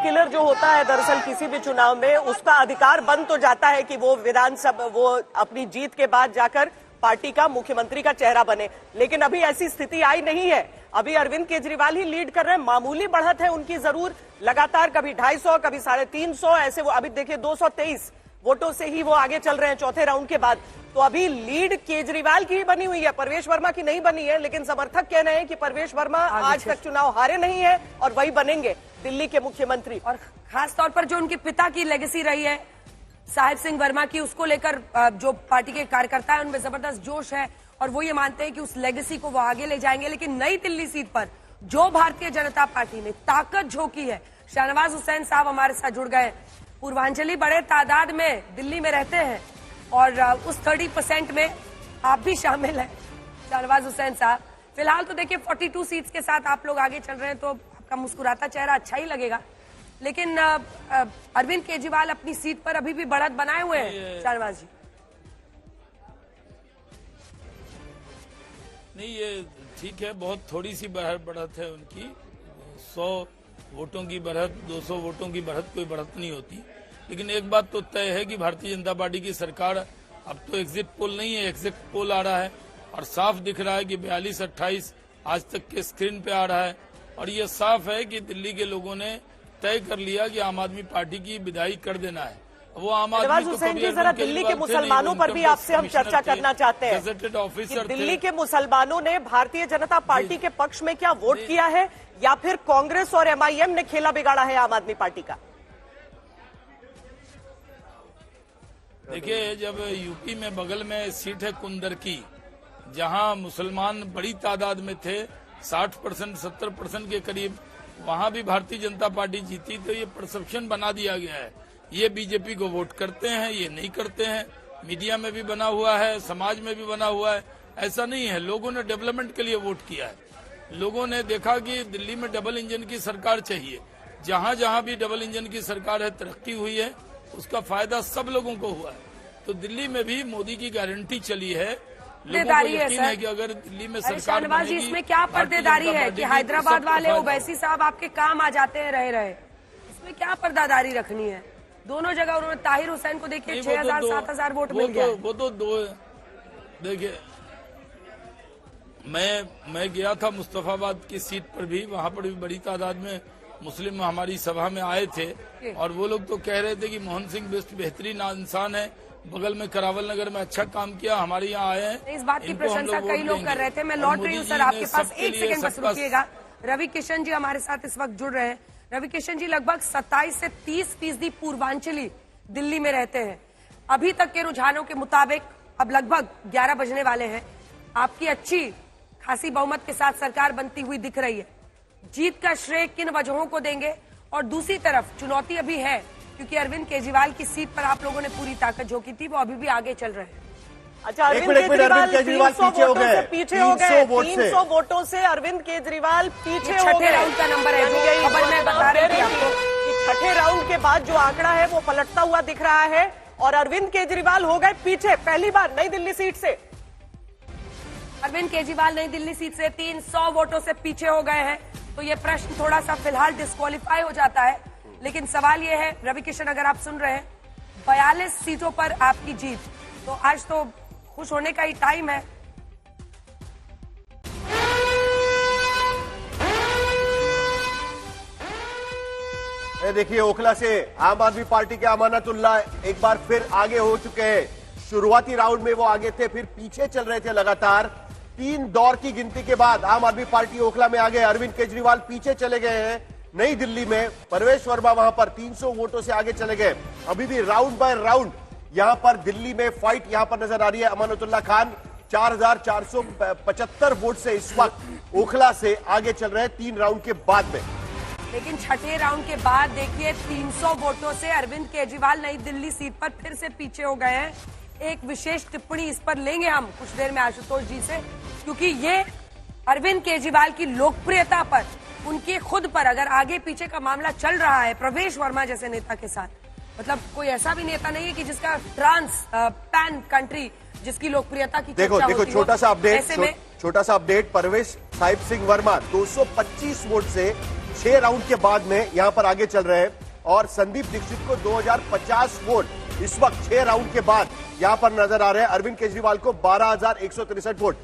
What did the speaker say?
Killer जो होता है दरअसल किसी भी चुनाव में, उसका अधिकार बन तो जाता है कि वो विधानसभा वो अपनी जीत के बाद जाकर पार्टी का मुख्यमंत्री का चेहरा बने, लेकिन अभी ऐसी स्थिति आई नहीं है। अभी अरविंद केजरीवाल ही लीड कर रहे हैं। मामूली बढ़त है उनकी जरूर, लगातार कभी 250 कभी 350 ऐसे, वो अभी देखिए 223 वोटों से ही वो आगे चल रहे हैं चौथे राउंड के बाद। तो अभी लीड केजरीवाल की ही बनी हुई है, परवेश वर्मा की नहीं बनी है। लेकिन समर्थक कह रहे हैं कि परवेश वर्मा आज तक चुनाव हारे नहीं है और वही बनेंगे दिल्ली के मुख्यमंत्री। और खास तौर पर जो उनके पिता की लेगेसी रही है साहिब सिंह वर्मा की, उसको लेकर जो पार्टी के कार्यकर्ता है उनमें जबरदस्त जोश है और वो ये मानते हैं कि उस लेगेसी को वो आगे ले जाएंगे। लेकिन नई दिल्ली सीट पर जो भारतीय जनता पार्टी ने ताकत झोंकी है, शाहनवाज हुसैन साहब हमारे साथ जुड़ गए। पूर्वांचली बड़े तादाद में दिल्ली में रहते हैं और उस 30% में आप भी शामिल हैं शाहनवाज हुसैन साहब। फिलहाल तो देखिए 42 सीट्स के साथ आप लोग आगे चल रहे हैं, तो आपका मुस्कुराता चेहरा अच्छा ही लगेगा। लेकिन अरविंद केजरीवाल अपनी सीट पर अभी भी बढ़त बनाए हुए हैं शाहनवाज जी। नहीं, ये ठीक है, बहुत थोड़ी सी बढ़त है उनकी। 100 वोटों की बढ़त, 200 वोटों की बढ़त कोई बढ़त नहीं होती। लेकिन एक बात तो तय है कि भारतीय जनता पार्टी की सरकार, अब तो एग्जिट पोल नहीं है, एग्जिट पोल आ रहा है और साफ दिख रहा है कि 42-28 आज तक के स्क्रीन पे आ रहा है। और ये साफ है कि दिल्ली के लोगों ने तय कर लिया कि आम आदमी पार्टी की विदाई कर देना है। वो आम आदमी को हुसैन जी, जरा दिल्ली के मुसलमानों पर भी आपसे हम चर्चा करना चाहते हैं। गेजेटेड ऑफिसर दिल्ली के मुसलमानों ने भारतीय जनता पार्टी के पक्ष में क्या वोट किया है या फिर कांग्रेस और MIM ने खेला बिगाड़ा है आम आदमी पार्टी का? देखिए, जब यूपी में बगल में सीट है कुंदर की, जहां मुसलमान बड़ी तादाद में थे, 60% 70% के करीब, वहां भी भारतीय जनता पार्टी जीती। तो ये परसेप्शन बना दिया गया है, ये बीजेपी को वोट करते हैं, ये नहीं करते हैं। मीडिया में भी बना हुआ है, समाज में भी बना हुआ है। ऐसा नहीं है, लोगों ने डेवलपमेंट के लिए वोट किया है। लोगों ने देखा कि दिल्ली में डबल इंजन की सरकार चाहिए। जहां जहां भी डबल इंजन की सरकार है, तरक्की हुई है, उसका फायदा सब लोगों को हुआ है। तो दिल्ली में भी मोदी की गारंटी चली है। लोगों को यकीन है कि अगर दिल्ली में सरकार बनेगी, इसमें क्या पर्देदारी है कि हैदराबाद वाले ओवैसी साहब आपके काम आ जाते हैं रहे, इसमें क्या पर्दादारी रखनी है? दोनों जगह उन्होंने ताहिर हुसैन को देखिए 6000-7000 वोट मिल गया। वो तो दो, देखिए मैं गया था मुस्तफाबाद की सीट पर भी, वहां पर भी बड़ी तादाद में मुस्लिम हमारी सभा में आए थे और वो लोग तो कह रहे थे कि मोहन सिंह बिष्ट बेहतरीन इंसान है, बगल में करावल नगर में अच्छा काम किया, हमारे यहाँ आए हैं। इस बात की प्रशंसा कई लोग कर रहे थे। मैं लौट रही हूँ सर आपके पास, एक सेकंड बस रुकिएगा। रवि किशन जी हमारे साथ इस वक्त जुड़ रहे हैं। रवि किशन जी, लगभग 27 से 30% पूर्वांचली दिल्ली में रहते हैं। अभी तक के रुझानों के मुताबिक अब लगभग 11 बजने वाले हैं, आपकी अच्छी खासी बहुमत के साथ सरकार बनती हुई दिख रही है। जीत का श्रेय किन वजहों को देंगे? और दूसरी तरफ चुनौती अभी है क्योंकि अरविंद केजरीवाल की सीट पर आप लोगों ने पूरी ताकत झोंकी थी, वो अभी भी आगे चल रहे हैं। अच्छा, अरविंद केजरीवाल पीछे हो गए 300 वोटों से अरविंद केजरीवाल पीछे हो गए। छठे राउंड का नंबर है, खबर में बता रहे थे आपको कि छठे राउंड के बाद जो आंकड़ा है वो पलटता हुआ दिख रहा है और अरविंद केजरीवाल हो गए पीछे पहली बार नई दिल्ली सीट से। अरविंद केजरीवाल नई दिल्ली सीट से 300 वोटों से पीछे हो गए हैं। तो ये प्रश्न थोड़ा सा फिलहाल डिस्क्वालीफाई हो जाता है, लेकिन सवाल ये है रवि किशन, अगर आप सुन रहे हैं, 42 सीटों पर आपकी जीत, तो आज तो खुश होने का ही टाइम है। देखिए, ओखला से आम आदमी पार्टी के अमानतुल्लाह एक बार फिर आगे हो चुके हैं। शुरुआती राउंड में वो आगे थे, फिर पीछे चल रहे थे लगातार। 3 दौर की गिनती के बाद आम आदमी पार्टी ओखला में आ गए। अरविंद केजरीवाल पीछे चले गए हैं नई दिल्ली में, परवेश वर्मा वहां पर 300 वोटों से आगे चले गए। अभी भी राउंड बाय राउंड यहां पर दिल्ली में फाइट यहां पर नजर आ रही है। अमानतुल्लाह खान 4475 वोट से इस वक्त ओखला से आगे चल रहे हैं 3 राउंड के बाद में। लेकिन छठे राउंड के बाद देखिए 300 वोटों से अरविंद केजरीवाल नई दिल्ली सीट पर फिर से पीछे हो गए हैं। एक विशेष टिप्पणी इस पर लेंगे हम कुछ देर में आशुतोष जी से, क्योंकि ये अरविंद केजरीवाल की लोकप्रियता पर, उनके खुद पर अगर आगे पीछे का मामला चल रहा है प्रवेश वर्मा जैसे नेता के साथ, मतलब कोई ऐसा भी नेता नहीं है कि जिसका ट्रांस पैन कंट्री जिसकी लोकप्रियता की देखो छोटा सा अपडेट, परवेश साहिब सिंह वर्मा 225 वोट से 6 राउंड के बाद में यहां पर आगे चल रहे हैं और संदीप दीक्षित को 2050 वोट इस वक्त 6 राउंड के बाद यहां पर नजर आ रहे हैं। अरविंद केजरीवाल को 12,163 वोट।